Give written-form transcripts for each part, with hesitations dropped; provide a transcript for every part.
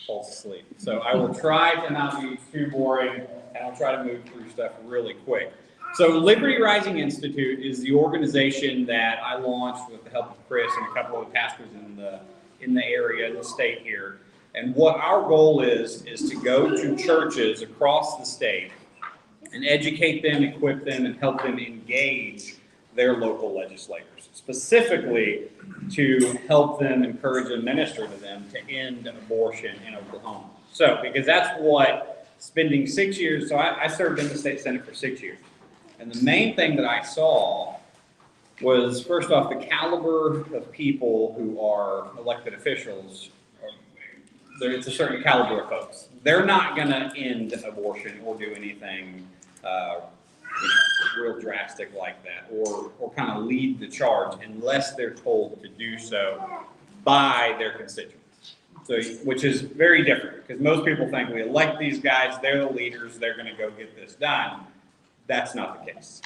falls asleep. So I will try to not be too boring, and I'll try to move through stuff really quick. So Liberty Rising Institute is the organization that I launched with the help of Chris and a couple of pastors in the area, in the state here. And what our goal is to go to churches across the state and educate them, equip them, and help them engage their local legislators, specifically to help them, encourage and minister to them to end abortion in Oklahoma. So, because that's what spending 6 years, so I served in the state Senate for 6 years. And the main thing that I saw was, first off, the caliber of people who are elected officials. It's a certain caliber of folks. They're not going to end abortion or do anything real drastic like that, or kind of lead the charge unless they're told to do so by their constituents. So, which is very different, because most people think we elect these guys, they're the leaders, they're going to go get this done. That's not the case.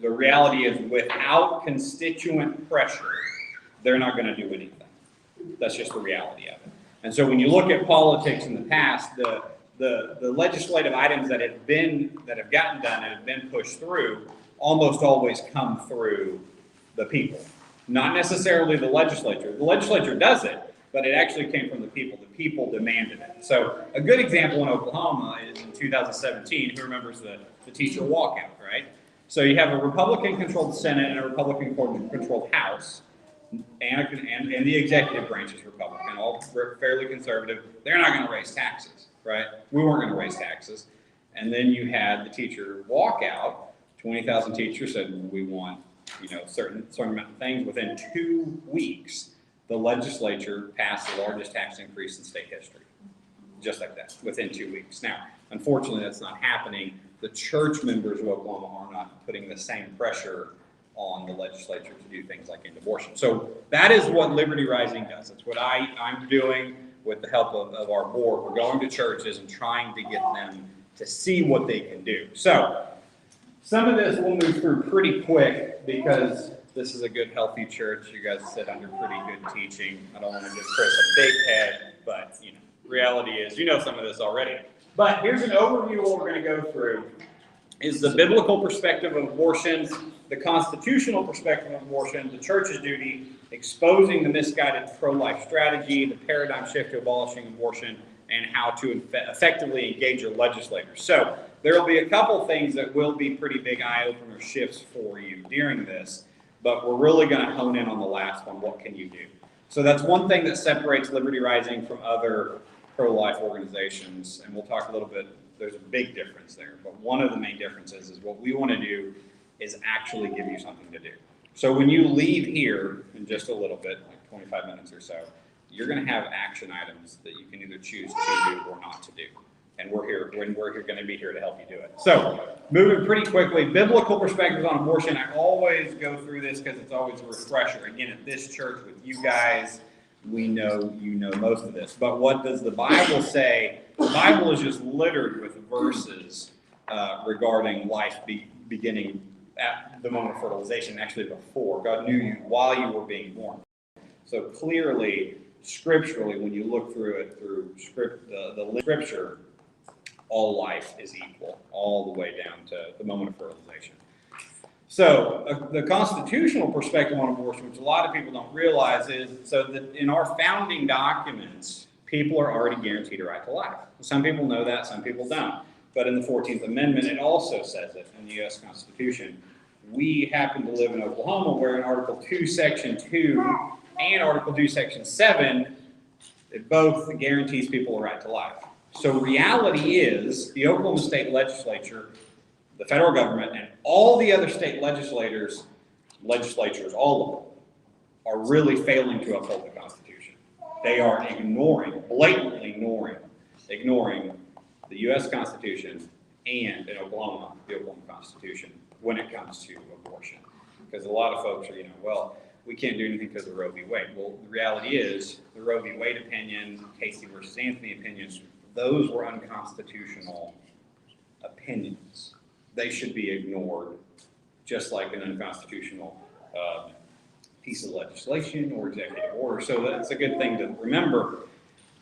The reality is, without constituent pressure, they're not going to do anything. That's just the reality of it. And so when you look at politics in the past, the legislative items that have gotten done and have been pushed through almost always come through the people, not necessarily the legislature. The legislature does it, but it actually came from the people. The people demanded it. So a good example in Oklahoma is in 2017. Who remembers the teacher walkout, right? So you have a Republican-controlled Senate and a Republican-controlled House, and the executive branch is Republican, all fairly conservative. They're not going to raise taxes, right? We weren't going to raise taxes. And then you had the teacher walkout. 20,000 teachers said, we want, certain amount of things. Within 2 weeks, the legislature passed the largest tax increase in state history, just like that, within 2 weeks. Now, unfortunately, that's not happening. The church members of Oklahoma are not putting the same pressure on the legislature to do things like end abortion. So that is what Liberty Rising does. That's what I'm doing with the help of our board. We're going to churches and trying to get them to see what they can do. So some of this we'll move through pretty quick, because this is a good, healthy church. You guys sit under pretty good teaching. I don't want to give Chris a big head, but reality is, some of this already. But here's an overview of what we're going to go through. Is the biblical perspective of abortion, the constitutional perspective of abortion, the church's duty, exposing the misguided pro-life strategy, the paradigm shift to abolishing abortion, and how to effectively engage your legislators. So there will be a couple things that will be pretty big eye-opener shifts for you during this, but we're really going to hone in on the last one. What can you do? So that's one thing that separates Liberty Rising from other pro-life organizations, and we'll talk a little bit. There's a big difference there, but one of the main differences is what we want to do is actually give you something to do. So when you leave here in just a little bit, like 25 minutes or so, you're going to have action items that you can either choose to do or not to do. And we're going to be here to help you do it. So moving pretty quickly, biblical perspectives on abortion. I always go through this because it's always a refresher. Again, at this church with you guys, we know most of this. But what does the Bible say? The Bible is just littered with verses regarding life beginning at the moment of fertilization, actually before. God knew you while you were being born. So clearly, scripturally, when you look through it, through the scripture, all life is equal, all the way down to the moment of fertilization. So the constitutional perspective on abortion, which a lot of people don't realize, is so that in our founding documents, people are already guaranteed a right to life. Some people know that, some people don't. But in the 14th Amendment, it also says it in the U.S. Constitution. We happen to live in Oklahoma, where in Article 2, Section 2, and Article 2, Section 7, it both guarantees people a right to life. So reality is, the Oklahoma State Legislature, the federal government, and all the other state legislatures, all of them, are really failing to uphold the Constitution. They are blatantly ignoring the U.S. Constitution and, in Oklahoma, the Oklahoma Constitution when it comes to abortion. Because a lot of folks are, we can't do anything because of Roe v. Wade. Well, the reality is, the Roe v. Wade opinion, Casey versus Anthony opinions, those were unconstitutional opinions. They should be ignored, just like an unconstitutional piece of legislation or executive order. So that's a good thing to remember.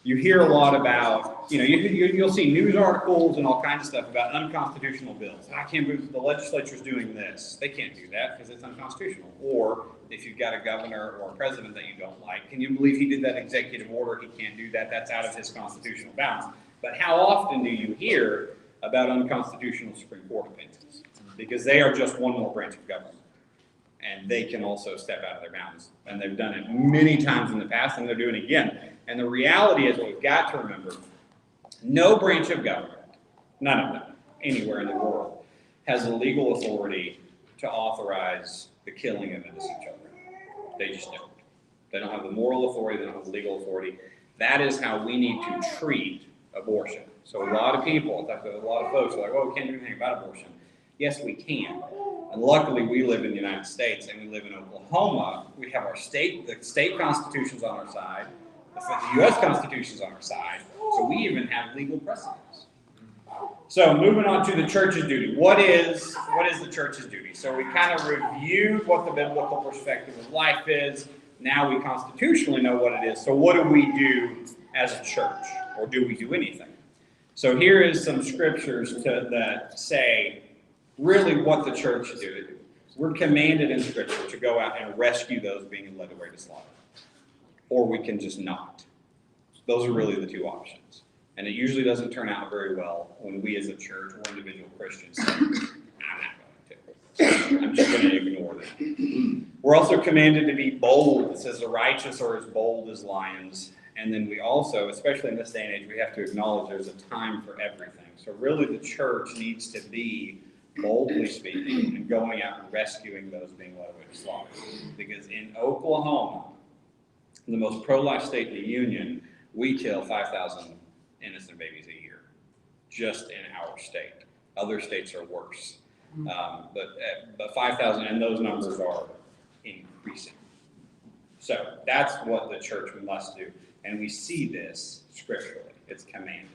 you hear a lot about, you'll see news articles and all kinds of stuff about unconstitutional bills. I can't believe the legislature's doing this. They can't do that because it's unconstitutional. Or if you've got a governor or a president that you don't like, can you believe he did that executive order? He can't do that. That's out of his constitutional bounds. But how often do you hear about unconstitutional Supreme Court opinions? Because they are just one more branch of government. And they can also step out of their bounds. And they've done it many times in the past, and they're doing it again. And the reality is, what we've got to remember, no branch of government, none of them, anywhere in the world, has the legal authority to authorize the killing of innocent children. They just don't. They don't have the moral authority, they don't have the legal authority. That is how we need to treat abortion. So a lot of people, in fact, a lot of folks are like, well, we can't do anything about abortion. Yes, we can. And luckily, we live in the United States and we live in Oklahoma. We have the state constitution's on our side. The U.S. Constitution's on our side. So we even have legal precedents. So moving on to the church's duty. What is the church's duty? So we kind of reviewed what the biblical perspective of life is. Now we constitutionally know what it is. So what do we do as a church? Or do we do anything? So here is some scriptures that say really what the church should do. We're commanded in Scripture to go out and rescue those being led away to slaughter. Or we can just not. Those are really the two options. And it usually doesn't turn out very well when we as a church or individual Christians say, I'm not going to. I'm just going to ignore that. We're also commanded to be bold. It says the righteous are as bold as lions. And then we also, especially in this day and age, we have to acknowledge there's a time for everything. So really the church needs to be boldly speaking and going out and rescuing those being led away to slaughter. Because in Oklahoma, the most pro-life state in the union, we kill 5,000 innocent babies a year, just in our state. Other states are worse. But 5,000, and those numbers are increasing. So that's what the church must do. And we see this scripturally. It's commanded.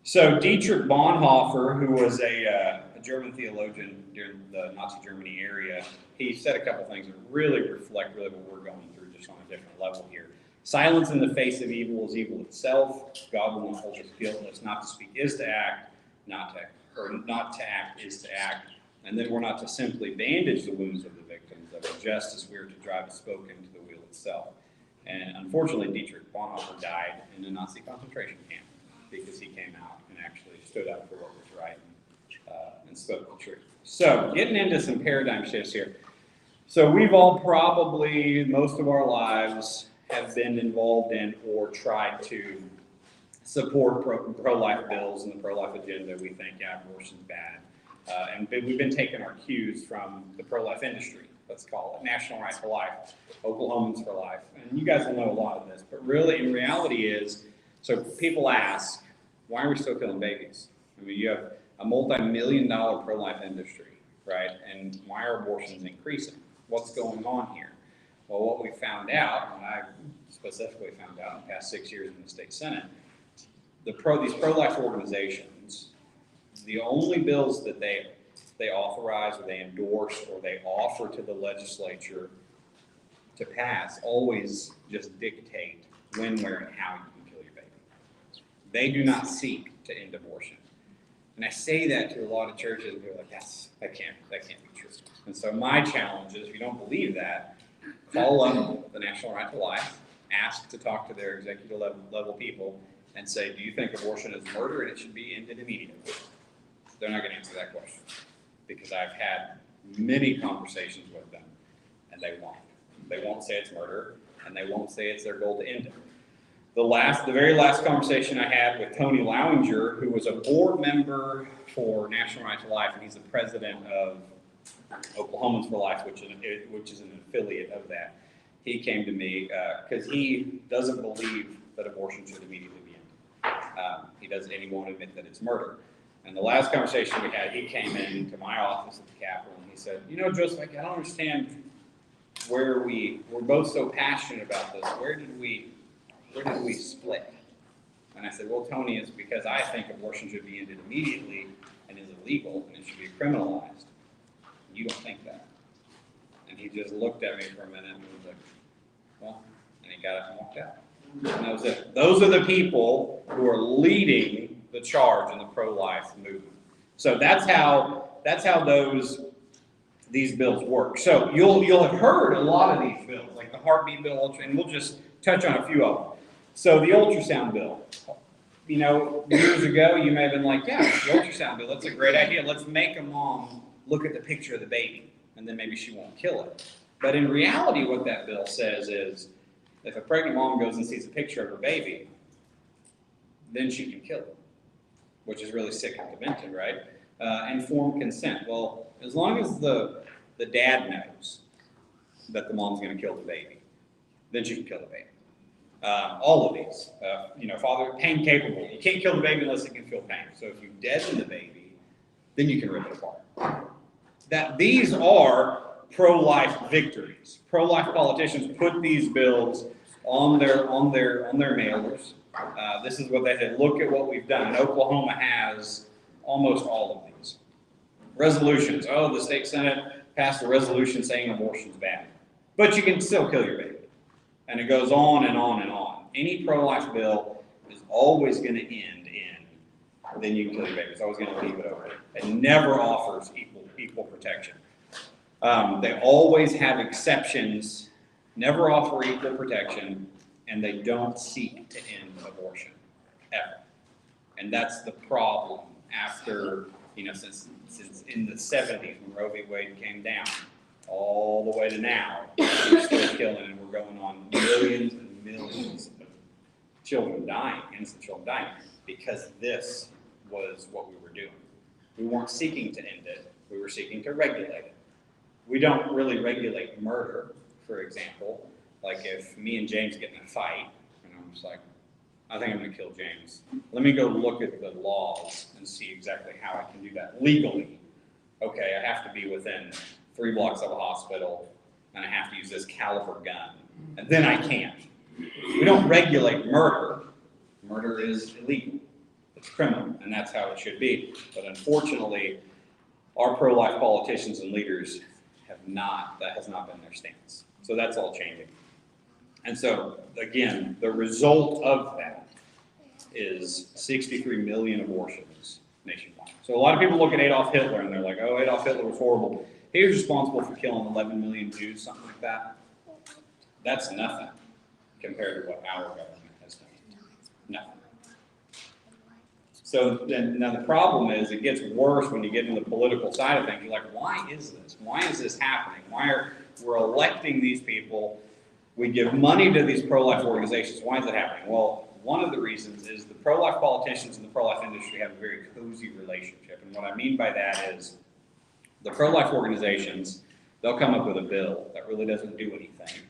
So Dietrich Bonhoeffer, who was a German theologian during the Nazi Germany area, he said a couple things that really reflect what we're going through just on a different level here. Silence in the face of evil is evil itself. God will not hold us guiltless. Not to speak is to act. Not to act is to act. And then we're not to simply bandage the wounds of the victims of injustice. We are to drive a spoke into the wheel itself. And unfortunately, Dietrich Bonhoeffer died in a Nazi concentration camp because he came out and actually stood up for what was right and spoke the truth. So getting into some paradigm shifts here. So we've all probably, most of our lives, have been involved in or tried to support pro-life bills and the pro-life agenda. We think, yeah, abortion's bad. And we've been taking our cues from the pro-life industry, let's call it, National Right to Life, Oklahomans for Life. And you guys will know a lot of this, but really in reality is, so people ask, why are we still killing babies? I mean, you have a multi-million-dollar pro-life industry, right? And why are abortions increasing? What's going on here? Well, what we found out, and I specifically found out in the past 6 years in the state Senate, these pro-life organizations, the only bills that they authorize or they endorse or they offer to the legislature to pass always just dictate when, where, and how you can kill your baby. They do not seek to end abortion. And I say that to a lot of churches, and they're like, that can't be true. And so my challenge is, if you don't believe that, call up the National Right to Life, ask to talk to their executive level people, and say, do you think abortion is murder and it should be ended immediately? They're not going to answer that question, because I've had many conversations with them, and they won't. They won't say it's murder, and they won't say it's their goal to end it. The very last conversation I had with Tony Lowinger, who was a board member for National Right to Life, and he's the president of Oklahomans for Life, which is an affiliate of that. He came to me because he doesn't believe that abortion should immediately be ended. He won't admit that it's murder. And the last conversation we had, he came into my office at the Capitol and he said, Joseph, I don't understand where we're both so passionate about this. Where did we split? And I said, well, Tony, it's because I think abortion should be ended immediately and is illegal and it should be criminalized. You don't think that. And he just looked at me for a minute and was like, well, and he got up and walked out. And that was it. Those are the people who are leading the charge in the pro-life movement. So that's how these bills work. So you'll have heard a lot of these bills, like the heartbeat bill, and we'll just touch on a few of them. So the ultrasound bill. You know, years ago, you may have been like, yeah, the ultrasound bill, that's a great idea. Let's make a mom look at the picture of the baby, and then maybe she won't kill it. But in reality, what that bill says is, if a pregnant mom goes and sees a picture of her baby, then she can kill it, which is really sick and demented, right? Informed consent. Well, as long as the dad knows that the mom's going to kill the baby, then she can kill the baby. All of these, father, pain capable. You can't kill the baby unless it can feel pain. So if you deaden the baby, then you can rip it apart. These are pro-life victories. Pro-life politicians put these bills on their mailers. This is what they said. Look at what we've done. And Oklahoma has almost all of these resolutions. Oh, the state senate passed a resolution saying abortion's bad, but you can still kill your baby. And it goes on and on and on. Any pro-life bill is always going to end in, then you can kill your baby. It's always going to leave it open. It never offers equal protection. They always have exceptions, never offer equal protection, and they don't seek to end abortion, ever. And that's the problem after, since in the 70s when Roe v. Wade came down, all the way to now, we're still killing, and we're going on millions and millions of children dying, innocent children dying, because this was what we were doing. We weren't seeking to end it, we were seeking to regulate it. We don't really regulate murder, for example. Like if me and James get in a fight, and I'm just like, I think I'm going to kill James. Let me go look at the laws and see exactly how I can do that legally. Okay, I have to be within 3 blocks of a hospital, and I have to use this caliber gun, and then I can't. We don't regulate murder. Murder is illegal. It's criminal, and that's how it should be. But unfortunately, our pro-life politicians and leaders that has not been their stance. So that's all changing. And so, again, the result of that is 63 million abortions nationwide. So a lot of people look at Adolf Hitler and they're like, oh, Adolf Hitler was horrible. He was responsible for killing 11 million Jews, something like that. That's nothing compared to what our government has done. Nothing. So then, now the problem is it gets worse when you get into the political side of things. You're like, why is this? Why is this happening? We're electing these people? We give money to these pro-life organizations. Why is it happening? Well, one of the reasons is the pro-life politicians and the pro-life industry have a very cozy relationship. And what I mean by that is the pro-life organizations, they'll come up with a bill that really doesn't do anything,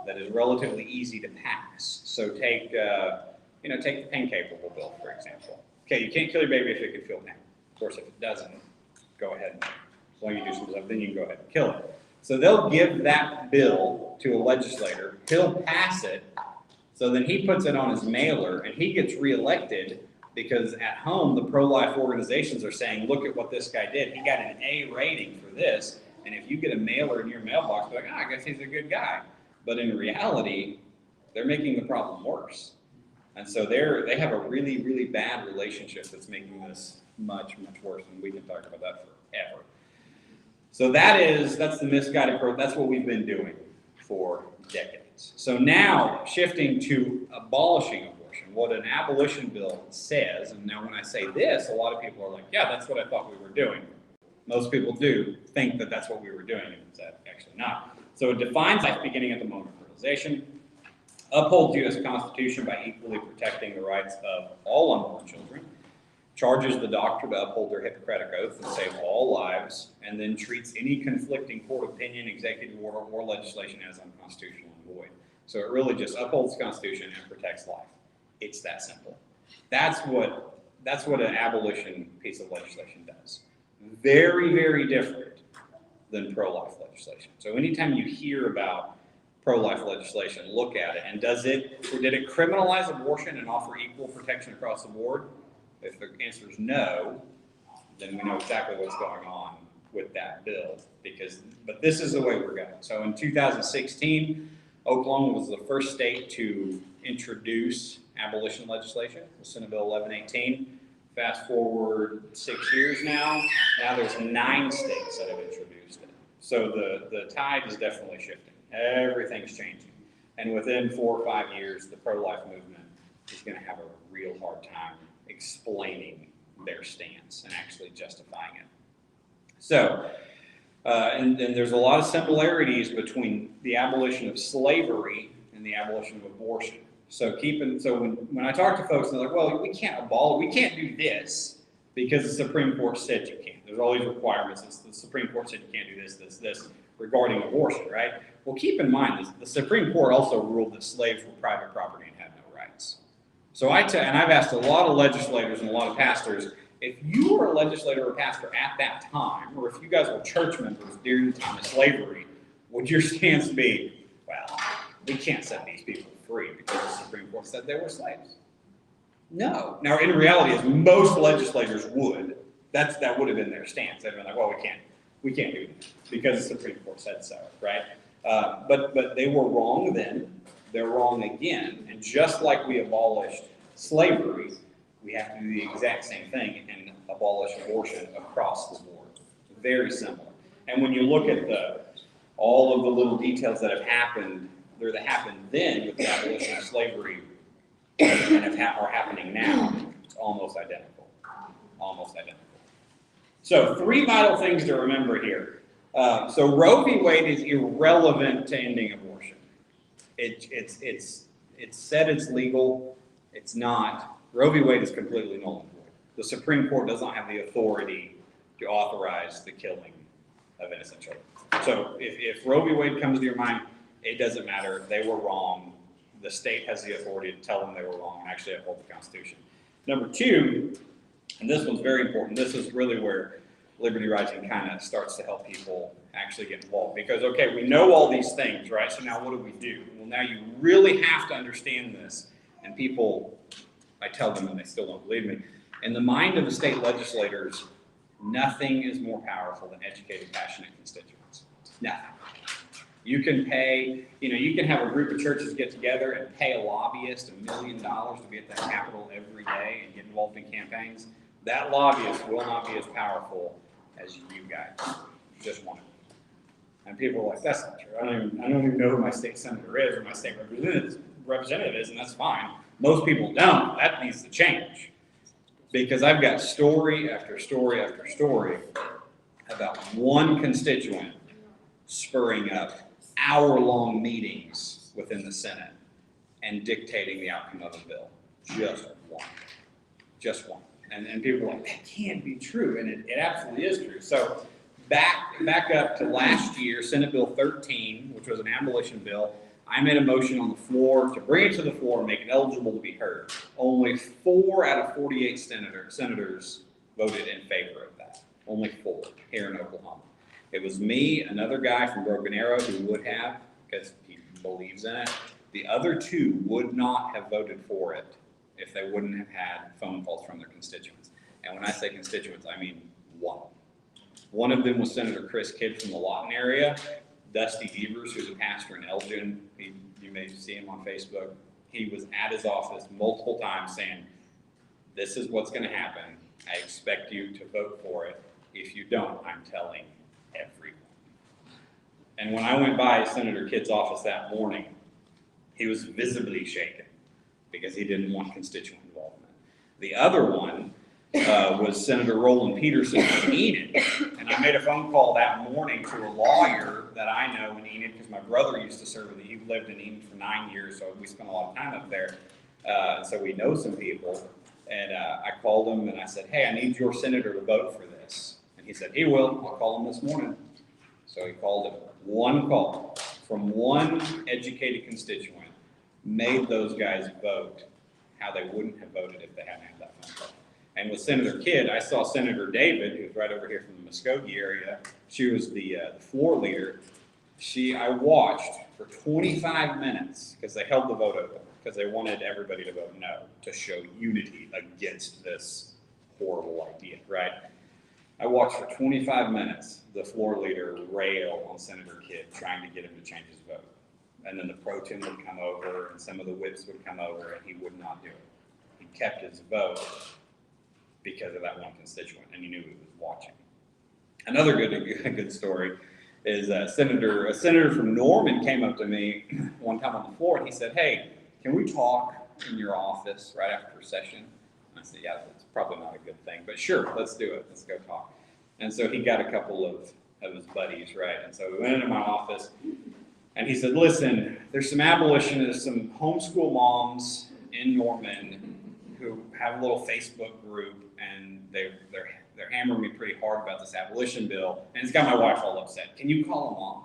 that is relatively easy to pass. So take the pain capable bill, for example. Okay, you can't kill your baby if it can feel pain. Of course, if it doesn't, go ahead. As long as you do some stuff, then you can go ahead and kill it. So they'll give that bill to a legislator. He'll pass it. So then he puts it on his mailer, and he gets reelected because at home, the pro-life organizations are saying, look at what this guy did. He got an A rating for this. And if you get a mailer in your mailbox, you're like, I guess he's a good guy. But in reality, they're making the problem worse. And so they have a really, really bad relationship that's making this much, much worse. And we can talk about that forever. So that's the misguided approach. That's what we've been doing for decades. So now, shifting to abolishing abortion, what an abolition bill says, and now when I say this, a lot of people are like, yeah, that's what I thought we were doing. Most people do think that that's what we were doing, and it's actually not. So it defines life beginning at the moment of fertilization, upholds the U.S. Constitution by equally protecting the rights of all unborn children, charges the doctor to uphold their Hippocratic oath and save all lives, and then treats any conflicting court opinion, executive order, or legislation as unconstitutional and void. So it really just upholds the Constitution and protects life. It's that simple. That's what an abolition piece of legislation does. Very, very different than pro-life legislation. So anytime you hear about pro-life legislation, look at it. And did it criminalize abortion and offer equal protection across the board? If the answer is no, then we know exactly what's going on with that bill. But this is the way we're going. So in 2016, Oklahoma was the first state to introduce abolition legislation with Senate Bill 1118. Fast forward 6 years now there's 9 states that have introduced it. So the tide is definitely shifting. Everything's changing. And within 4 or 5 years, the pro-life movement is going to have a real hard time explaining their stance and actually justifying it. So, and there's a lot of similarities between the abolition of slavery and the abolition of abortion. So when I talk to folks, they're like, well, we can't do this because the Supreme Court said you can't. There's all these requirements. The Supreme Court said you can't do this regarding abortion, right? Well, keep in mind, the Supreme Court also ruled that slaves were private property and had no rights. So and I've asked a lot of legislators and a lot of pastors, if you were a legislator or pastor at that time, or if you guys were church members during the time of slavery, would your stance be, well, we can't set these people free because the Supreme Court said they were slaves? No. Now, in reality, as most legislators would, that would have been their stance. They'd have been like, well, we can't do that because the Supreme Court said so, right? But they were wrong then. They're wrong again. And just like we abolished slavery, we have to do the exact same thing and abolish abortion across the board. Very similar. And when you look at all of the little details that have happened, that happened then with the abolition of slavery and are happening now, it's almost identical. Almost identical. So 3 vital things to remember here. So Roe v. Wade is irrelevant to ending abortion. It's said it's legal. It's not. Roe v. Wade is completely null and void. The Supreme Court does not have the authority to authorize the killing of innocent children. So if Roe v. Wade comes to your mind, it doesn't matter. They were wrong. The state has the authority to tell them they were wrong and actually uphold the Constitution. Number 2, and this one's very important. This is really where Liberty Rising kind of starts to help people actually get involved. Because, okay, we know all these things, right? So now what do? Well, now you really have to understand this. And people, I tell them and they still don't believe me. In the mind of the state legislators, nothing is more powerful than educated, passionate constituents. Nothing. You can you can have a group of churches get together and pay a lobbyist $1 million to be at the Capitol every day and get involved in campaigns. That lobbyist will not be as powerful as you guys. Just one. And people are like, that's not true. I don't even know who my state senator is or my state representative is, and that's fine. Most people don't. That needs to change. Because I've got story after story after story about one constituent spurring up hour-long meetings within the Senate and dictating the outcome of a bill. Just one. Just one. And people are like, that can't be true. And it absolutely is true. So back up to last year, Senate Bill 13, which was an abolition bill, I made a motion on the floor to bring it to the floor and make it eligible to be heard. Only 4 out of 48 senators voted in favor of that. Only 4 here in Oklahoma. It was me, another guy from Broken Arrow who would have, because he believes in it. The other 2 would not have voted for it if they wouldn't have had phone calls from their constituents. And when I say constituents, I mean one. One of them was Senator Chris Kidd from the Lawton area. Dusty Devers, who's a pastor in Elgin, you may see him on Facebook. He was at his office multiple times saying, this is what's going to happen. I expect you to vote for it. If you don't, I'm telling everyone. And when I went by Senator Kidd's office that morning, he was visibly shaken because he didn't want constituent involvement. The other one was Senator Roland Peterson from Enid. And I made a phone call that morning to a lawyer that I know in Enid because my brother used to serve he lived in Enid for 9 years, so we spent a lot of time up there. So we know some people. And I called him and I said, hey, I need your senator to vote for this. And he said, he will. I'll call him this morning. So he called him. One call from one educated constituent made those guys vote how they wouldn't have voted if they hadn't had that phone call. And with Senator Kidd, I saw Senator David, who's right over here from the Muskogee area. She was the floor leader. I watched for 25 minutes because they held the vote open because they wanted everybody to vote no to show unity against this horrible idea, right? I watched for 25 minutes the floor leader rail on Senator Kidd trying to get him to change his vote. And then the pro tem would come over and some of the whips would come over and he would not do it. He kept his vote because of that one constituent and he knew he was watching. Another good story is a senator from Norman came up to me one time on the floor and he said, "Hey, can we talk in your office right after session?" And I said, "Yeah, that's probably not a good thing, but sure, let's do it. Let's go talk." And so he got a couple of his buddies, right? And so we went into my office and he said, "Listen, there's some abolitionists, some homeschool moms in Norman who have a little Facebook group and they're hammering me pretty hard about this abolition bill, and it's got my wife all upset. Can you call them off?"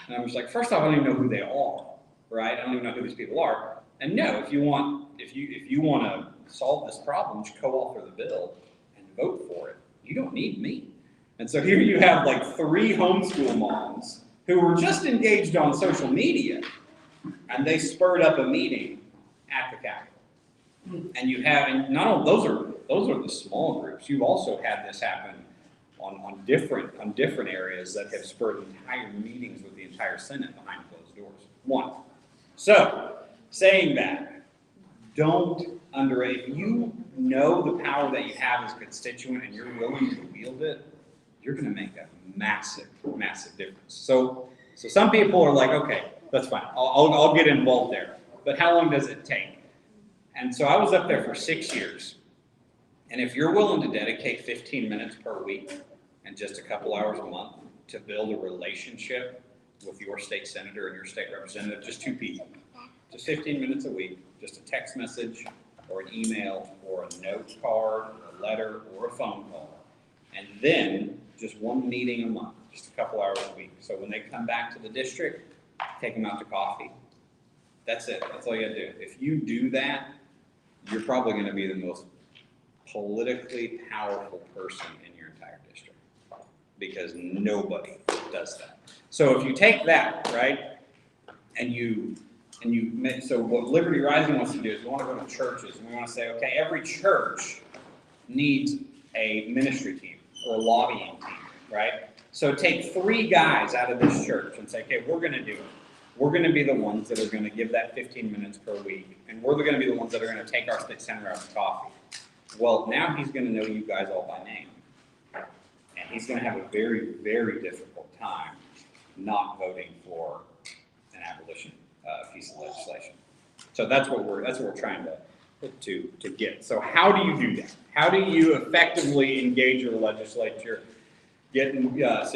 And I was like, first off, I don't even know who they are, right? I don't even know who these people are. And no, if you want to solve this problem, just co-author the bill and vote for it. You don't need me. And so here you have like 3 homeschool moms who were just engaged on social media, and they spurred up a meeting at the Capitol. And you have, and not only those are the small groups. You've also had this happen on different areas that have spurred entire meetings with the entire Senate behind closed doors. One. So, saying that, don't underrate. If you know the power that you have as a constituent and you're willing to wield it, you're going to make a massive, massive difference. So some people are like, okay, that's fine. I'll get involved there. But how long does it take? And so I was up there for 6 years. And if you're willing to dedicate 15 minutes per week and just a couple hours a month to build a relationship with your state senator and your state representative, just 2 people, just 15 minutes a week, just a text message or an email or a note card, or a letter or a phone call, and then just 1 meeting a month, just a couple hours a week. So when they come back to the district, take them out to coffee. That's it. That's all you gotta do. If you do that, you're probably gonna be the most politically powerful person in your entire district, because nobody does that. So if you take that, right, so what Liberty Rising wants to do is we want to go to churches and we want to say, okay, every church needs a ministry team or a lobbying team, right? So take 3 guys out of this church and say, okay, we're going to do it. We're going to be the ones that are going to give that 15 minutes per week, and we're going to be the ones that are going to take our state senator out to coffee. Well, now he's going to know you guys all by name, and he's going to have a very, very difficult time not voting for an abolition piece of legislation. So that's what we're trying to get. So how do you do that? How do you effectively engage your legislature? So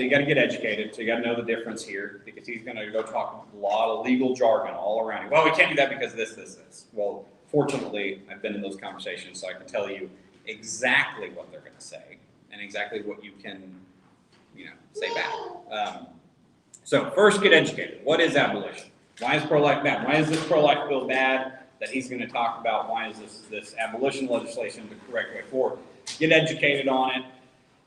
you got to get educated. So you got to know the difference here, because he's going to go talk a lot of legal jargon all around you. Well, we can't do that because this. Well, fortunately, I've been in those conversations, so I can tell you exactly what they're going to say and exactly what you can, say back. So first, get educated. What is abolition? Why is pro-life bad? Why is this pro-life bill bad that he's going to talk about? Why is this abolition legislation the correct way forward? Get educated on it.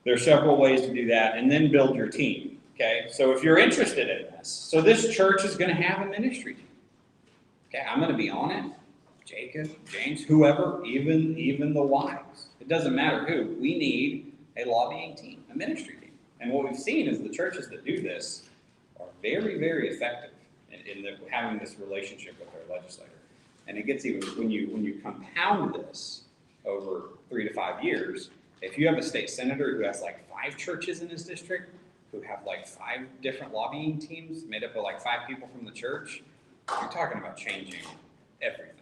There are several ways to do that, and then build your team. Okay, so if you're interested in this, so this church is going to have a ministry team. Okay, I'm going to be on it. Jacob, James, whoever, even the wives. It doesn't matter who. We need a lobbying team, a ministry team. And what we've seen is the churches that do this are very, very effective in having this relationship with their legislator. And it gets even, when you compound this over 3 to 5 years, if you have a state senator who has like 5 churches in his district, who have like 5 different lobbying teams made up of like 5 people from the church, you're talking about changing everything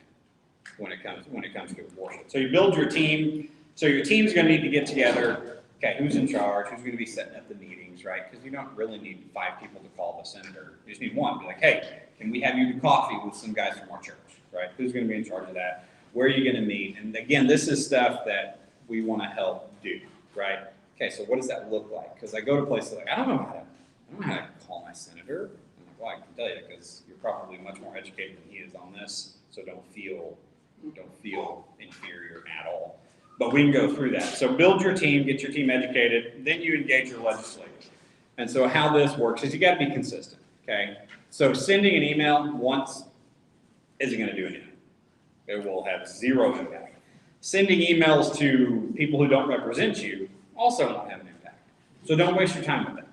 when it comes to abortion. So you build your team. So your team's going to need to get together. Okay, who's in charge? Who's going to be setting up the meetings, right? Because you don't really need 5 people to call the senator. You just need one. Be like, hey, can we have you do coffee with some guys from our church, right? Who's going to be in charge of that? Where are you going to meet? And again, this is stuff that we want to help do, right? Okay, so what does that look like? Because I go to places like, I don't know how to call my senator. I'm like, well, I can tell you, because you're probably much more educated than he is on this, so don't feel inferior at all. But we can go through that. So build your team, get your team educated, then you engage your legislators. And so how this works is you got to be consistent, okay? So sending an email once isn't going to do anything. It will have 0 impact. Sending emails to people who don't represent you also won't have an impact. So don't waste your time with that.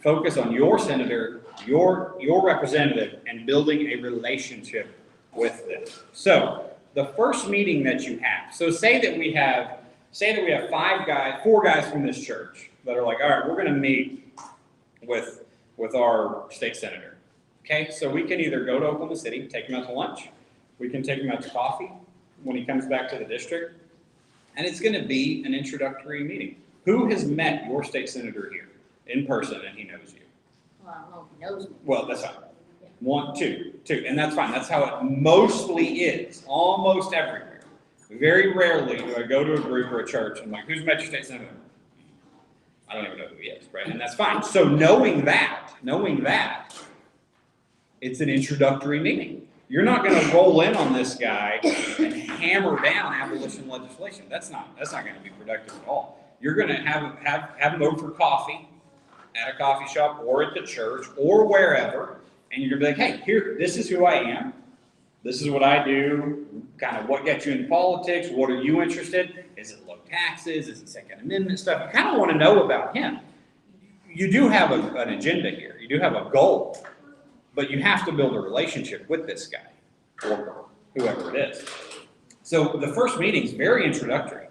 Focus on your senator your representative and building a relationship with them. So the first meeting that you have, so say that we have 4 guys from this church that are like, all right, we're going to meet with our state senator. Okay, so we can either go to Oklahoma City, take him out to lunch, we can take him out to coffee when he comes back to the district, and it's going to be an introductory meeting. Who has met your state senator here in person and he knows you? Well, I don't know if he knows me. Well, that's fine. Yeah. 1, 2, and that's fine. That's how it mostly is, almost everywhere. Very rarely do I go to a group or a church and I'm like, who's met your state senator? I don't even know who he is, right? And that's fine. So knowing that, it's an introductory meeting. You're not going to roll in on this guy and hammer down abolition legislation. That's not going to be productive at all. You're going to have him over for coffee at a coffee shop or at the church or wherever, and you're going to be like, hey, here, this is who I am. This is what I do. Kind of what gets you into politics. What are you interested in? Is it low taxes? Is it Second Amendment stuff? You kind of want to know about him. You do have an agenda here. You do have a goal. But you have to build a relationship with this guy or whoever it is. So the first meeting is very introductory.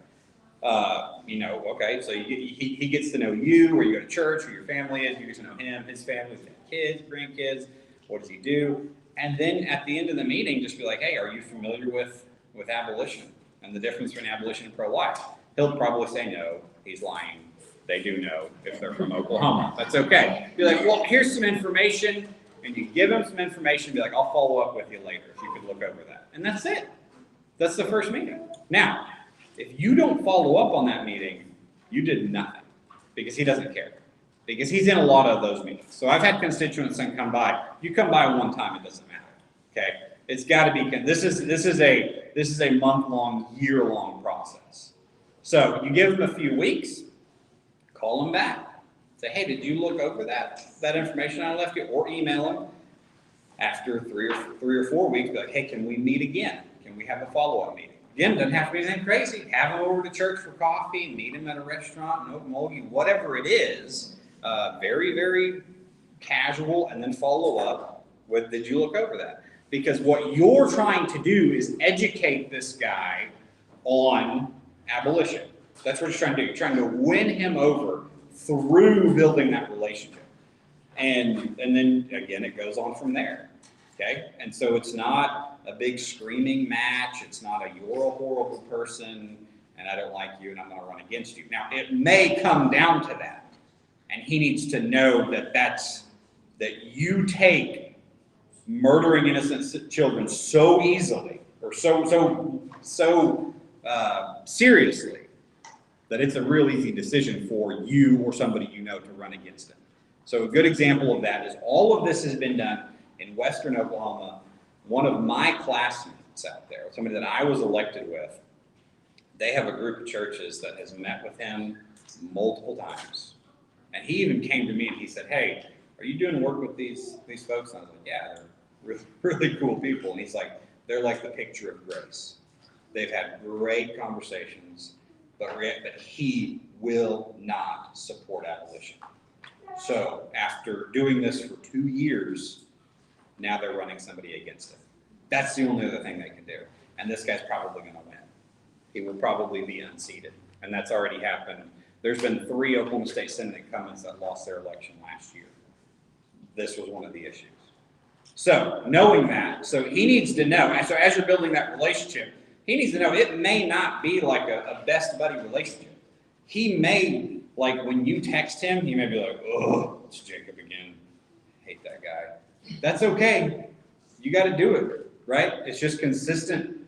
Okay, so he gets to know you, where you go to church, who your family is, you get to know him, his family, his kids, grandkids, what does he do? And then at the end of the meeting, just be like, hey, are you familiar with abolition and the difference between abolition and pro-life? He'll probably say no, he's lying. They do know if they're from Oklahoma. That's okay. Be like, well, here's some information. And you give them some information, be like, I'll follow up with you later if you could look over that. And that's it. That's the first meeting. Now, if you don't follow up on that meeting, you did nothing because he doesn't care. Because he's in a lot of those meetings. So I've had constituents that come by. You come by one time, it doesn't matter. Okay? It's got to be, this is a month-long, year-long process. So you give them a few weeks, call them back. Say, hey, did you look over that information I left you? Or email them after three or 4 weeks. Be like, hey, can we meet again? Can we have a follow-up meeting? Again, doesn't have to be anything crazy. Have them over to church for coffee, meet them at a restaurant, an Okmulgee, whatever it is. Very, very casual, and then follow up with, did you look over that? Because what you're trying to do is educate this guy on abolition. That's what you're trying to do. You're trying to win him over through building that relationship. And then, again, it goes on from there, okay? And so it's not a big screaming match. It's not a you're a horrible person, and I don't like you, and I'm going to run against you. Now, it may come down to that, and he needs to know that you take murdering innocent children so easily, or so seriously, that it's a real easy decision for you or somebody you know to run against them. So a good example of that is all of this has been done in Western Oklahoma. One of my classmates out there, somebody that I was elected with, they have a group of churches that has met with him multiple times. And he even came to me and he said, hey, are you doing work with these folks? And I was like, yeah, they're really, really cool people. And he's like, they're like the picture of grace. They've had great conversations. But he will not support abolition. So after doing this for 2 years, now they're running somebody against him. That's the only other thing they can do. And this guy's probably going to win. He will probably be unseated. And that's already happened. There's been 3 Oklahoma State Senate incumbents that lost their election last year. This was one of the issues. So knowing that, so he needs to know. So as you're building that relationship, he needs to know it may not be like a best buddy relationship. He may, like when you text him, he may be like, oh, it's Jacob again. I hate that guy. That's okay. You got to do it, right? It's just consistent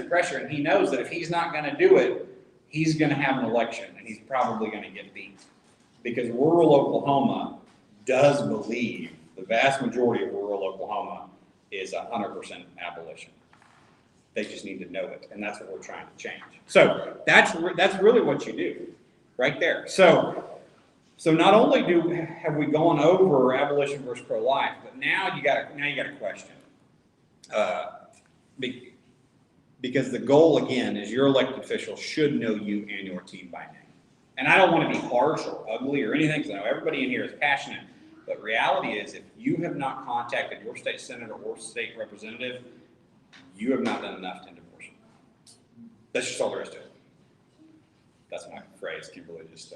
pressure. And he knows that if he's not going to do it, he's going to have an election and he's probably going to get beat. Because rural Oklahoma does believe, the vast majority of rural Oklahoma is 100% abolition. They just need to know it, and that's what we're trying to change. So that's really what you do, right there. So not only have we gone over abolition versus pro-life, but now you got a question, because the goal again is your elected official should know you and your team by name. And I don't want to be harsh or ugly or anything, because I know everybody in here is passionate. But reality is, if you have not contacted your state senator or state representative, you have not done enough to end abortion. That's just all there is to it. That's my phrase. Kimberly just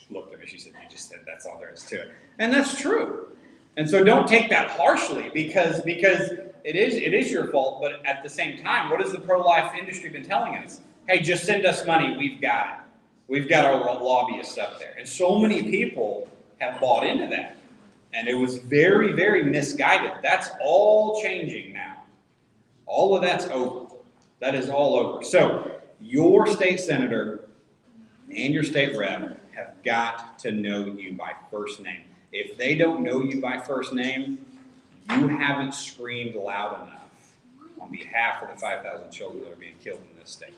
looked at me. She said, "You just said that's all there is to it," and that's true. And so don't take that harshly, because it is your fault. But at the same time, what has the pro-life industry been telling us? Hey, just send us money. We've got it. We've got our lobbyists up there. And so many people have bought into that. And it was very, very misguided. That's all changing now. All of that's over. That is all over. So your state senator and your state rep have got to know you by first name. If they don't know you by first name, you haven't screamed loud enough on behalf of the 5,000 children that are being killed in this state.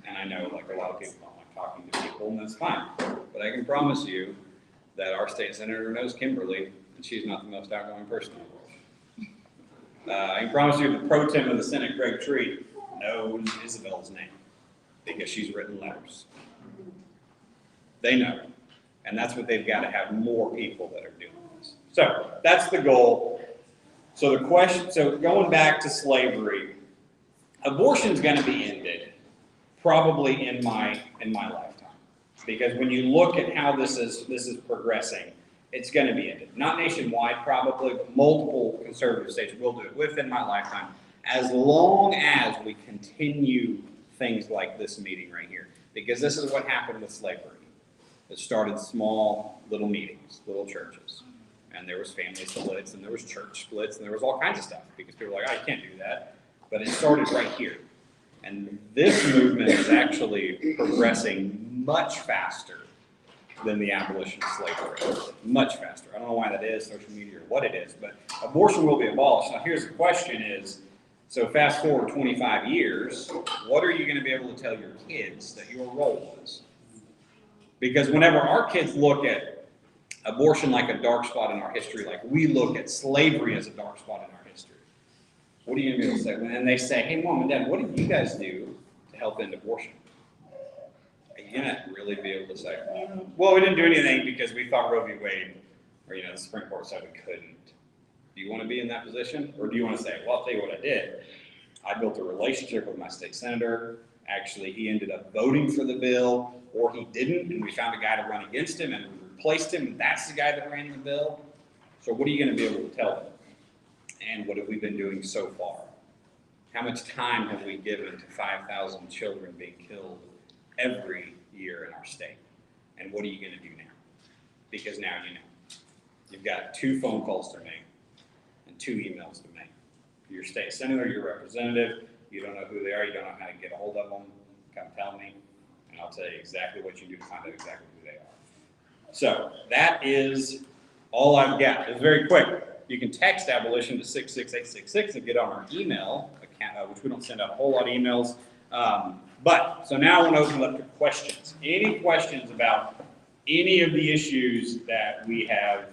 And I know, like, a lot of people don't like talking to people, and that's fine. But I can promise you that our state senator knows Kimberly, and she's not the most outgoing person in the world. I can promise you the pro tem of the Senate, Greg Treat, knows Isabel's name because she's written letters. They know. And that's what they've got to have, more people that are doing this. So that's the goal. So the question, so going back to slavery, abortion's going to be ended probably in my lifetime. Because when you look at how this is progressing, it's going to be ended. Not nationwide probably, but multiple conservative states will do it within my lifetime, as long as we continue things like this meeting right here. Because this is what happened with slavery. It started small little meetings, little churches. And there was family splits, and there was church splits, and there was all kinds of stuff. Because people were like, I can't do that. But it started right here. And this movement is actually progressing much faster than the abolition of slavery. Much faster. I don't know why that is, social media or what it is, but abortion will be abolished. Now here's the question is, so fast forward 25 years, what are you going to be able to tell your kids that your role was? Because whenever our kids look at abortion like a dark spot in our history, like we look at slavery as a dark spot in our history, what are you going to be able to say? And they say, hey, Mom and Dad, what did you guys do to help end abortion? Are you going to really be able to say, well, we didn't do anything because we thought Roe v. Wade, or, the Supreme Court said we couldn't. Do you want to be in that position? Or do you want to say, well, I'll tell you what I did. I built a relationship with my state senator. Actually, he ended up voting for the bill, or he didn't, and we found a guy to run against him, and we replaced him, and that's the guy that ran the bill. So what are you going to be able to tell them? And what have we been doing so far? How much time have we given to 5,000 children being killed every year in our state? And what are you going to do now? Because now you know. You've got 2 phone calls to make and 2 emails to make. Your state senator, your representative, you don't know who they are, you don't know how to get a hold of them, come tell me, and I'll tell you exactly what you do to find out exactly who they are. So that is all I've got. It's very quick. You can text abolition to 66866 and get on our email account, which we don't send out a whole lot of emails. So now I want to open it up to questions. Any questions about any of the issues that we have